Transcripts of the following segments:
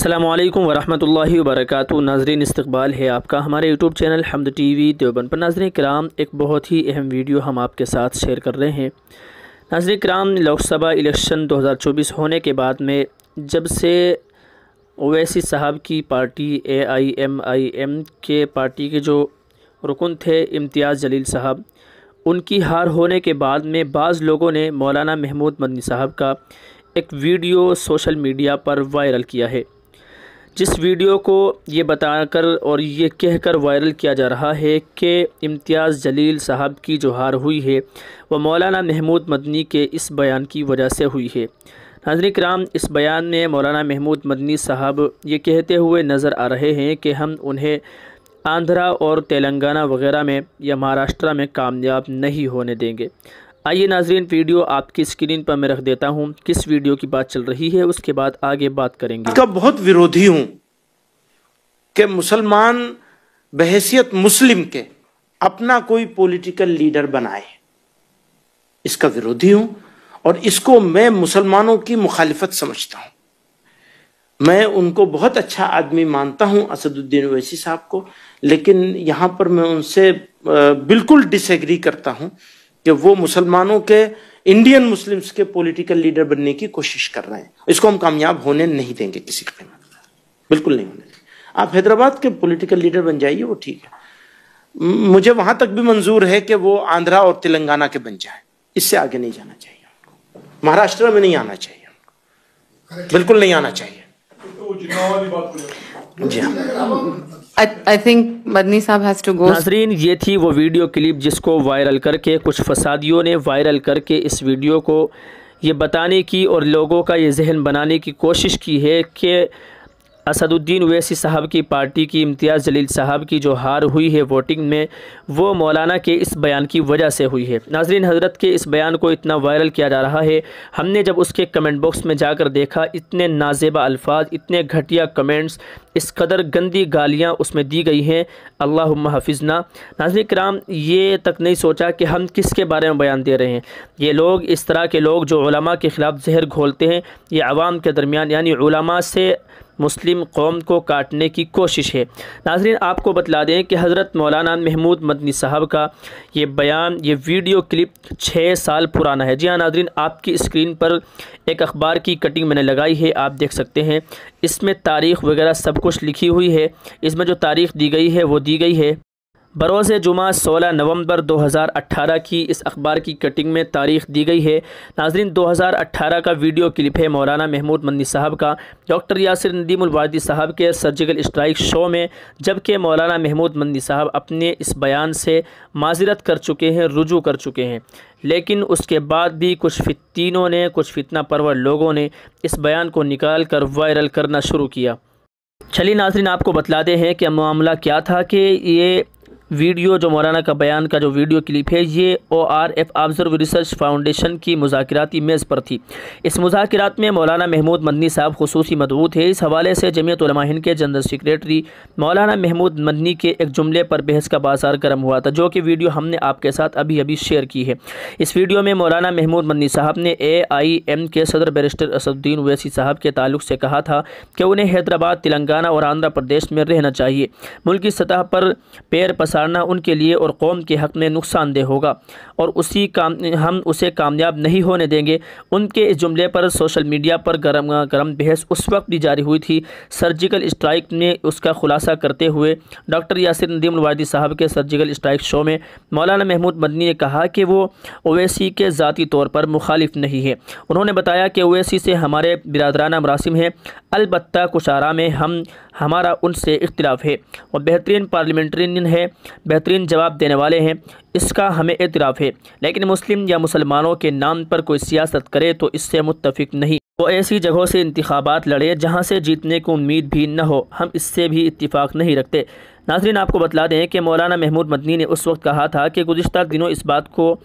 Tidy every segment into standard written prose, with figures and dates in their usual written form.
السلام علیکم ورحمۃ اللہ وبرکاتہ۔ ناظرین، استقبال ہے آپ کا ہمارے یوٹیوب چینل حمد ٹی وی دیوبند پر۔ ناظرین کرام، ایک بہت ہی اہم ویڈیو ہم آپ کے ساتھ شیئر کر رہے ہیں۔ ناظرین کرام، لوک سبھا الیکشن 2024 ہونے کے بعد میں جب سے اویسی صاحب کی پارٹی AIMIM کے پارٹی کے جو رکن تھے امتیاز جلیل صاحب، ان کی ہار ہونے کے بعد میں بعض لوگوں نے مولانا محمود مدنی صاحب کا ایک ویڈیو سوشل میڈیا پر وائرل کیا ہے، جس ویڈیو کو یہ بتا کر اور یہ کہہ کر وائرل کیا جا رہا ہے کہ امتیاز جلیل صاحب کی جو ہار ہوئی ہے وہ مولانا محمود مدنی کے اس بیان کی وجہ سے ہوئی ہے۔ ناظرین کرام، اس بیان میں مولانا محمود مدنی صاحب یہ کہتے ہوئے نظر آ رہے ہیں کہ ہم انہیں آندھرا اور تلنگانہ وغیرہ میں یا مہاراشٹر میں کامیاب نہیں ہونے دیں گے۔ آئیے ناظرین، ویڈیو آپ کی اسکرین پر میں رکھ دیتا ہوں، کس ویڈیو کی بات چل رہی ہے، اس کے بعد آگے بات کریں گے۔ کا بہت ویرودھی ہوں کہ مسلمان بحیثیت مسلم کے اپنا کوئی پولیٹیکل لیڈر بنائے، اس کا ویرودھی ہوں اور اس کو میں مسلمانوں کی مخالفت سمجھتا ہوں۔ میں ان کو بہت اچھا آدمی مانتا ہوں، اسد الدین اویسی صاحب کو، لیکن یہاں پر میں ان سے بالکل ڈس ایگری کرتا ہوں کہ وہ مسلمانوں کے انڈین مسلمز کے پولیٹیکل لیڈر بننے کی کوشش کر رہے ہیں۔ اس کو ہم کامیاب ہونے نہیں دیں گے کسی قیمت، بالکل نہیں ہونے دیں گے۔ آپ حیدرآباد کے پولیٹیکل لیڈر بن جائیے، وہ ٹھیک ہے، مجھے وہاں تک بھی منظور ہے کہ وہ آندھرا اور تلنگانہ کے بن جائیں، اس سے آگے نہیں جانا چاہیے ان کو، مہاراشٹر میں نہیں آنا چاہیے ان کو، بالکل نہیں آنا چاہیے۔ جی I think Madni Sahab has to go. ناظرین، یہ تھی وہ ویڈیو کلپ جس کو وائرل کر کے کچھ فسادیوں نے وائرل کر کے اس ویڈیو کو یہ بتانے کی اور لوگوں کا یہ ذہن بنانے کی کوشش کی ہے کہ اسد الدین اویسی صاحب کی پارٹی کی امتیاز جلیل صاحب کی جو ہار ہوئی ہے ووٹنگ میں، وہ مولانا کے اس بیان کی وجہ سے ہوئی ہے۔ ناظرین، حضرت کے اس بیان کو اتنا وائرل کیا جا رہا ہے، ہم نے جب اس کے کمنٹ باکس میں جا کر دیکھا، اتنے نازیبا الفاظ، اتنے گھٹیا کمنٹس، اس قدر گندی گالیاں اس میں دی گئی ہیں، اللہم حفظنا۔ ناظرین کرام، یہ تک نہیں سوچا کہ ہم کس کے بارے میں بیان دے رہے ہیں۔ یہ لوگ، اس طرح کے لوگ جو علماء کے خلاف زہر گھولتے ہیں، یہ عوام کے درمیان یعنی علماء سے مسلم قوم کو کاٹنے کی کوشش ہے۔ ناظرین، آپ کو بتلا دیں کہ حضرت مولانا محمود مدنی صاحب کا یہ بیان، یہ ویڈیو کلپ 6 سال پرانا ہے۔ جی ہاں ناظرین، آپ کی اسکرین پر ایک اخبار کی کٹنگ میں نے لگائی ہے، آپ دیکھ سکتے ہیں، اس میں تاریخ وغیرہ سب کچھ لکھی ہوئی ہے۔ اس میں جو تاریخ دی گئی ہے وہ دی گئی ہے بروز جمعہ 16 نومبر 2018 کی اس اخبار کی کٹنگ میں تاریخ دی گئی ہے۔ ناظرین، 2018 کا ویڈیو کلپ ہے مولانا محمود مدنی صاحب کا ڈاکٹر یاسر ندیم الوادی صاحب کے سرجیکل اسٹرائک شو میں، جبکہ مولانا محمود مدنی صاحب اپنے اس بیان سے معذرت کر چکے ہیں، رجوع کر چکے ہیں، لیکن اس کے بعد بھی کچھ فتینوں نے، کچھ فتنہ پرور لوگوں نے اس بیان کو نکال کر وائرل کرنا شروع کیا۔ چلیے ناظرین، آپ کو بتلاتے ہیں کہ معاملہ کیا تھا کہ یہ ویڈیو جو مولانا کا بیان کا جو ویڈیو کلپ ہے، یہ ORF آبزرو ریسرچ فاؤنڈیشن کی مذاکراتی میز پر تھی۔ اس مذاکرات میں مولانا محمود مدنی صاحب خصوصی مدعو تھے۔ اس حوالے سے جمعیت علماء ہند کے جنرل سیکریٹری مولانا محمود مدنی کے ایک جملے پر بحث کا بازار گرم ہوا تھا، جو کہ ویڈیو ہم نے آپ کے ساتھ ابھی شیئر کی ہے۔ اس ویڈیو میں مولانا محمود مدنی صاحب نے AIM کے صدر بیرسٹر اسد الدین اویسی صاحب کے تعلق سے کہا تھا کہ انہیں حیدرآباد، تلنگانہ اور آندھرا پردیش میں رہنا چاہیے۔ ملکی سطح پر پیر پسارنا ان کے لیے اور قوم کے حق میں نقصان دہ ہوگا اور ہم اسے کامیاب نہیں ہونے دیں گے۔ ان کے اس جملے پر سوشل میڈیا پر گرم بحث اس وقت بھی جاری ہوئی تھی۔ سرجیکل اسٹرائک میں اس کا خلاصہ کرتے ہوئے ڈاکٹر یاسر ندیم الوادی صاحب کے سرجیکل اسٹرائک شو میں مولانا محمود مدنی نے کہا کہ وہ اویسی کے ذاتی طور پر مخالف نہیں ہے۔ انہوں نے بتایا کہ اویسی سے ہمارے برادرانہ مراسم ہیں، البتہ کچھ آراء میں ہمارا ان سے اختلاف ہے۔ وہ بہترین پارلیمنٹرین ہے، بہترین جواب دینے والے ہیں، اس کا ہمیں اعتراف ہے، لیکن مسلم یا مسلمانوں کے نام پر کوئی سیاست کرے تو اس سے متفق نہیں۔ وہ ایسی جگہوں سے انتخابات لڑے جہاں سے جیتنے کو امید بھی نہ ہو، ہم اس سے بھی اتفاق نہیں رکھتے۔ ناظرین، آپ کو بتلا دیں کہ مولانا محمود مدنی نے اس وقت کہا تھا کہ گزشتہ دنوں اس بات کو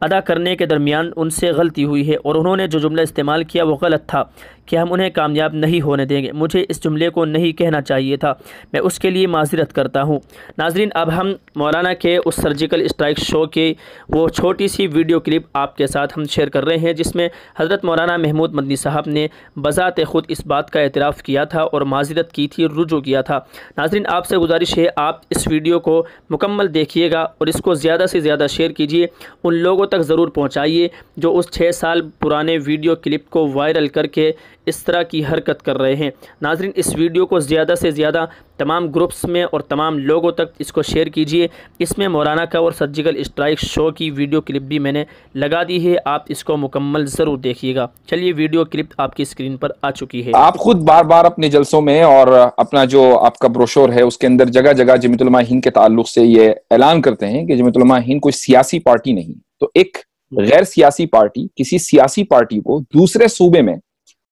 ادا کرنے کے درمیان ان سے غلطی ہوئی ہے اور انہوں نے جو جملہ استعمال کیا وہ غلط تھا کہ ہم انہیں کامیاب نہیں ہونے دیں گے۔ مجھے اس جملے کو نہیں کہنا چاہیے تھا، میں اس کے لیے معذرت کرتا ہوں۔ ناظرین، اب ہم مولانا کے اس سرجیکل اسٹرائک شو کی وہ چھوٹی سی ویڈیو کلپ آپ کے ساتھ ہم شیئر کر رہے ہیں، جس میں حضرت مولانا محمود مدنی صاحب نے بذات خود اس بات کا اعتراف کیا تھا اور معذرت کی تھی، رجوع کیا تھا۔ ناظرین، آپ سے گزارش ہے آپ اس ویڈیو کو مکمل دیکھیے گا اور اس کو زیادہ سے زیادہ شیئر کیجیے، ان لوگوں تک ضرور پہنچائیے جو اس 6 سال پرانے ویڈیو کلپ کو وائرل کر کے اس طرح کی حرکت کر رہے ہیں۔ ناظرین، اس ویڈیو کو زیادہ سے زیادہ تمام گروپس میں اور تمام لوگوں تک اس کو شیئر کیجیے۔ اس میں مولانا کا اور سرجیکل اسٹرائک شو کی ویڈیو کلپ بھی میں نے لگا دی ہے، آپ اس کو مکمل ضرور دیکھیے گا۔ چلیے، ویڈیو کلپ آپ کی اسکرین پر آ چکی ہے۔ آپ خود بار بار اپنے جلسوں میں اور اپنا جو آپ کا بروشور ہے اس کے اندر جگہ جگہ جمعیت علماء ہند کے تعلق سے یہ اعلان کرتے ہیں کہ جمعیت علماء ہند کوئی سیاسی پارٹی نہیں، تو ایک غیر سیاسی پارٹی کسی سیاسی پارٹی کو دوسرے صوبے میں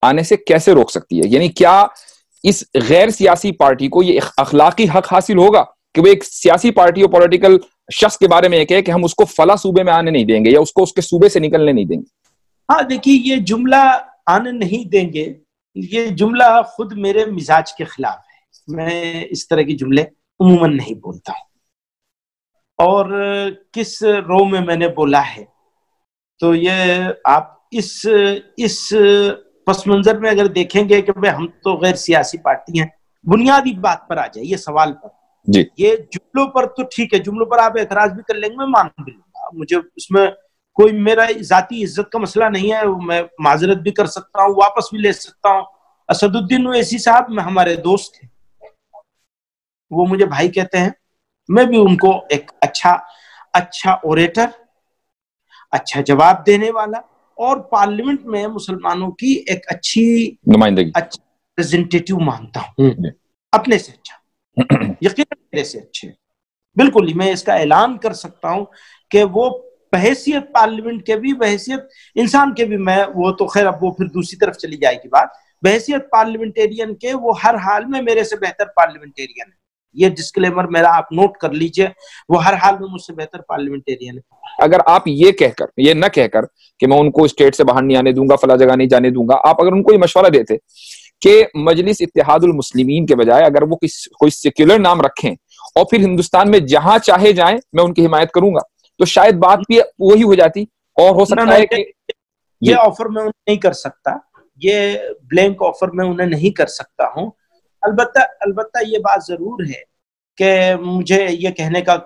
آنے سے کیسے روک سکتی ہے؟ یعنی کیا اس غیر سیاسی پارٹی کو یہ اخلاقی حق حاصل ہوگا کہ وہ ایک سیاسی پارٹی اور پولیٹیکل شخص کے بارے میں یہ کہے کہ ہم اس کو فلاں صوبے میں آنے نہیں دیں گے یا اس کو اس کے صوبے سے نکلنے نہیں دیں گے؟ ہاں دیکھیے، یہ جملہ آنے نہیں دیں گے، یہ جملہ خود میرے مزاج کے خلاف ہے۔ میں اس طرح کی جملے عموماً نہیں بولتا ہوں، اور کس رو میں نے بولا ہے تو یہ آپ اس پس منظر میں اگر دیکھیں گے کہ ہم تو غیر سیاسی پارٹی ہیں، بنیادی بات پر آ جائیے، سوال پر جی، یہ جملوں پر تو ٹھیک ہے، جملوں پر آپ اعتراض بھی کر لیں گے، میں مان بھی لوں گا، مجھے اس میں کوئی میرا ذاتی عزت کا مسئلہ نہیں ہے، میں معذرت بھی کر سکتا ہوں، واپس بھی لے سکتا ہوں۔ اسد الدین اویسی صاحب میں ہمارے دوست ہیں، وہ مجھے بھائی کہتے ہیں، میں بھی ان کو ایک اچھا اوریٹر، اچھا جواب دینے والا اور پارلیمنٹ میں مسلمانوں کی ایک اچھی نمائندگی، اچھا ریپرزنٹیٹیو مانتا ہوں، اپنے سے اچھا، یقیناً میرے سے اچھے، بالکل ہی میں اس کا اعلان کر سکتا ہوں کہ وہ بحیثیت پارلیمنٹ کے بھی، بحیثیت انسان کے بھی، میں وہ تو خیر اب وہ پھر دوسری طرف چلی جائے گی بات، بحیثیت پارلیمنٹیرین کے وہ ہر حال میں میرے سے بہتر پارلیمنٹیرین ہے، یہ ڈسکلیمر میرا آپ نوٹ کر لیجئے، وہ ہر حال میں مجھ سے بہتر پارلیمنٹیرین ہے۔ اگر آپ یہ نہ کہہ کر کہ میں ان کو اسٹیٹ سے باہر نہیں آنے دوں گا، فلاں جگہ نہیں جانے دوں گا، آپ اگر ان کو یہ مشورہ دیتے کہ مجلس اتحاد المسلمین کے بجائے اگر وہ کوئی سیکولر نام رکھیں اور پھر ہندوستان میں جہاں چاہے جائیں میں ان کی حمایت کروں گا، تو شاید بات بھی وہی ہو جاتی، اور ہو سکتا ہے کہ یہ آفر میں انہیں نہیں کر سکتا، یہ بلینک آفر میں انہیں نہیں کر سکتا ہوں۔ البتہ یہ بات ضرور ہے کہ مجھے یہ کہنے کا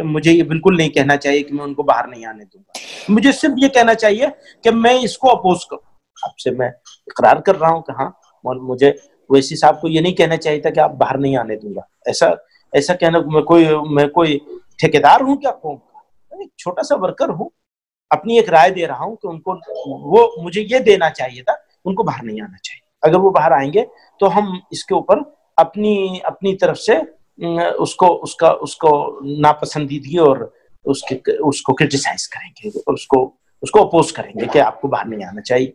مجھے یہ بالکل نہیں کہنا چاہیے کہ میں ان کو باہر نہیں آنے دوں گا، مجھے صرف یہ کہنا چاہیے کہ میں اس کو اپوز کروں۔ آپ سے میں اقرار کر رہا ہوں کہ ہاں، مجھے اویسی صاحب کو یہ نہیں کہنا چاہیے تھا کہ آپ باہر نہیں آنے دوں گا، ایسا کہنا، میں کوئی ٹھیکیدار ہوں کیا قوم کا؟ ایک چھوٹا سا ورکر ہوں، اپنی ایک رائے دے رہا ہوں کہ ان کو وہ مجھے یہ دینا چاہیے تھا، ان کو باہر نہیں آنا چاہیے۔ اگر وہ باہر آئیں گے تو ہم اس کے اوپر اپنی طرف سے اس کو ناپسندیدگی اور اس کو کرٹیسائز کریں گے اور اس کو اپوز کریں گے کہ آپ کو باہر نہیں آنا چاہیے۔